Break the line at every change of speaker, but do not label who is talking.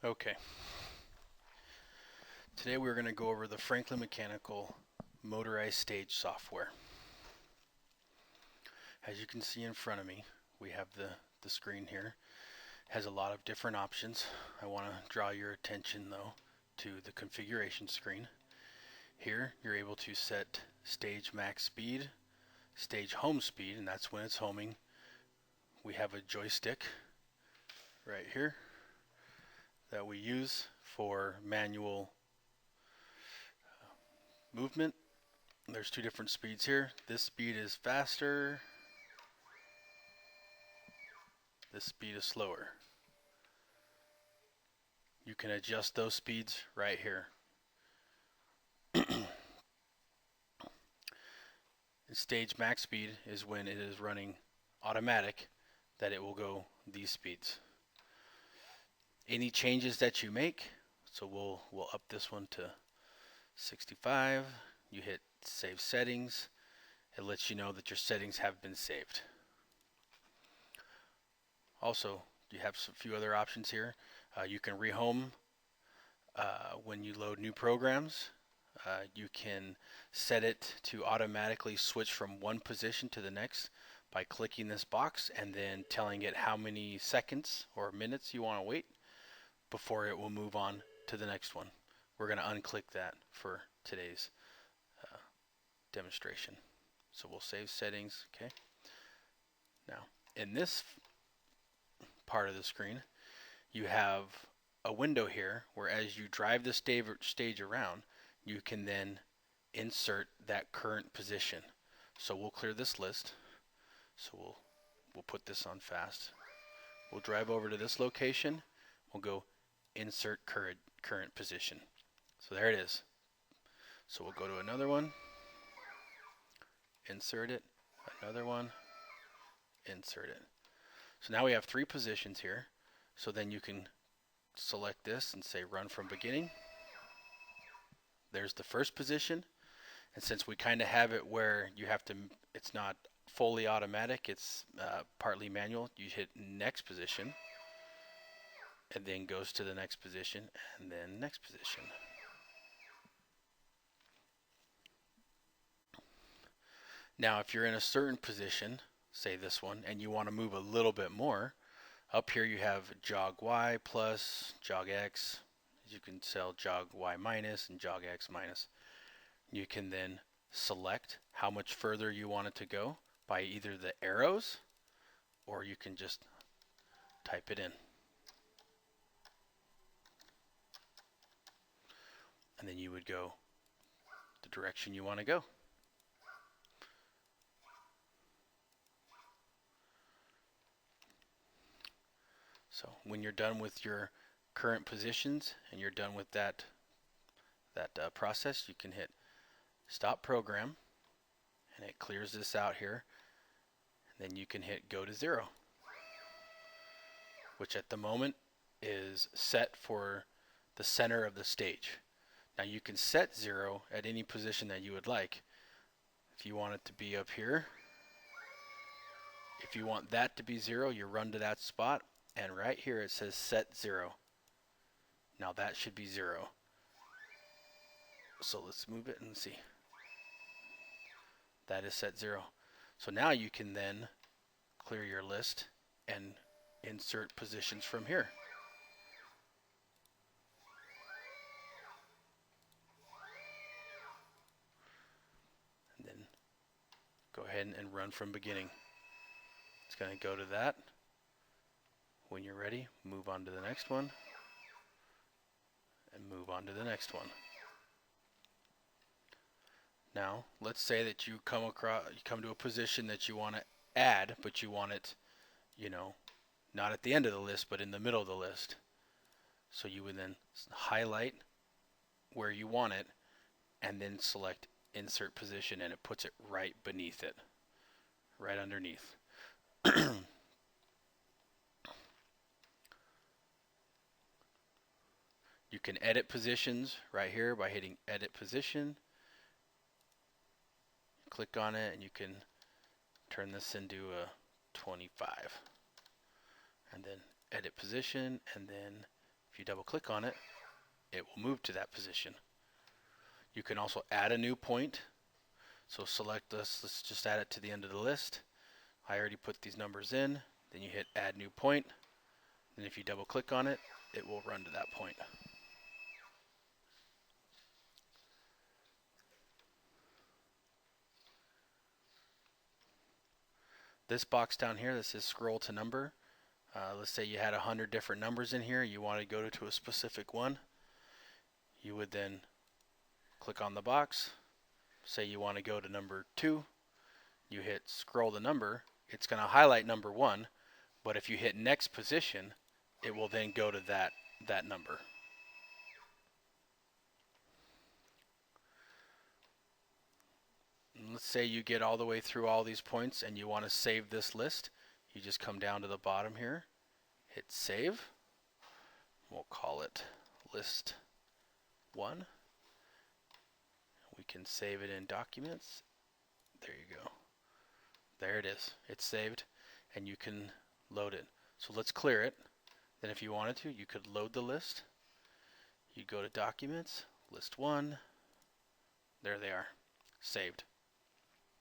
Okay, today we're going to go over the Franklin Mechanical motorized stage software. As you can see in front of me, we have the screen here. It has a lot of different options. I want to draw your attention though to the configuration screen. Here you're able to set stage max speed, stage home speed, and that's when it's homing. We have a joystick right here that we use for manual movement. There's two different speeds here. This speed is faster. This speed is slower. You can adjust those speeds right here. Stage max speed is when it is running automatic, that it will go these speeds. Any changes that you make, so we'll up this one to 65. You hit save settings. It lets you know that your settings have been saved. Also, you have a few other options here. You can rehome when you load new programs. You can set it to automatically switch from one position to the next by clicking this box and then telling it how many seconds or minutes you want to wait before it will move on to the next one. We're going to unclick that for today's demonstration. So we'll save settings. Okay. Now, in this part of the screen, you have a window here where as you drive the stage around, you can then insert that current position. So we'll clear this list. So we'll put this on fast. We'll drive over to this location. We'll go insert current position. So there it is. So we'll go to another one, insert it, another one, insert it. So now we have three positions here. So then you can select this and say run from beginning. There's the first position. And since we kind of have it where you have to, it's not fully automatic, it's partly manual, you hit next position. And then goes to the next position and then next position. Now if you're in a certain position, say this one, and you want to move a little bit more, up here you have jog Y plus, jog X. You can sell jog Y minus and jog X minus. You can then select how much further you want it to go by either the arrows, or you can just type it in. And then you would go the direction you want to go. So when you're done with your current positions and you're done with that process, you can hit stop program and it clears this out here. And then you can hit go to 0, which at the moment is set for the center of the stage. Now you can set 0 at any position that you would like. If you want it to be up here, if you want that to be 0, you run to that spot, and right here it says set 0. Now that should be 0. So let's move it and see. That is set 0. So now you can then clear your list and insert positions from here. And then go ahead and run from beginning. It's going to go to that. When you're ready, move on to the next one and move on to the next one. Now, let's say that you come to a position that you want to add, but you want it, not at the end of the list, but in the middle of the list. So you would then highlight where you want it and then select insert position, and it puts it right beneath it, right underneath. You can edit positions right here by hitting edit position. Click on it and you can turn this into a 25. And then edit position, and then If you double click on it, it will move to that position. You can also add a new point. So select this, let's just add it to the end of the list. I already put these numbers in. Then you hit add new point. And if you double click on it, it will run to that point. This box down here that says scroll to number, let's say you had 100 different numbers in here, you want to go to a specific one. You would then click on the box, say you want to go to number 2, you hit scroll the number, it's going to highlight number 1, but if you hit next position, it will then go to that number. And let's say you get all the way through all these points and you want to save this list. You just come down to the bottom here, hit save. We'll call it list 1. We can save it in documents. There you go. There it is. It's saved and you can load it. So let's clear it. Then if you wanted to, you could load the list. You go to documents, list 1. There they are, saved.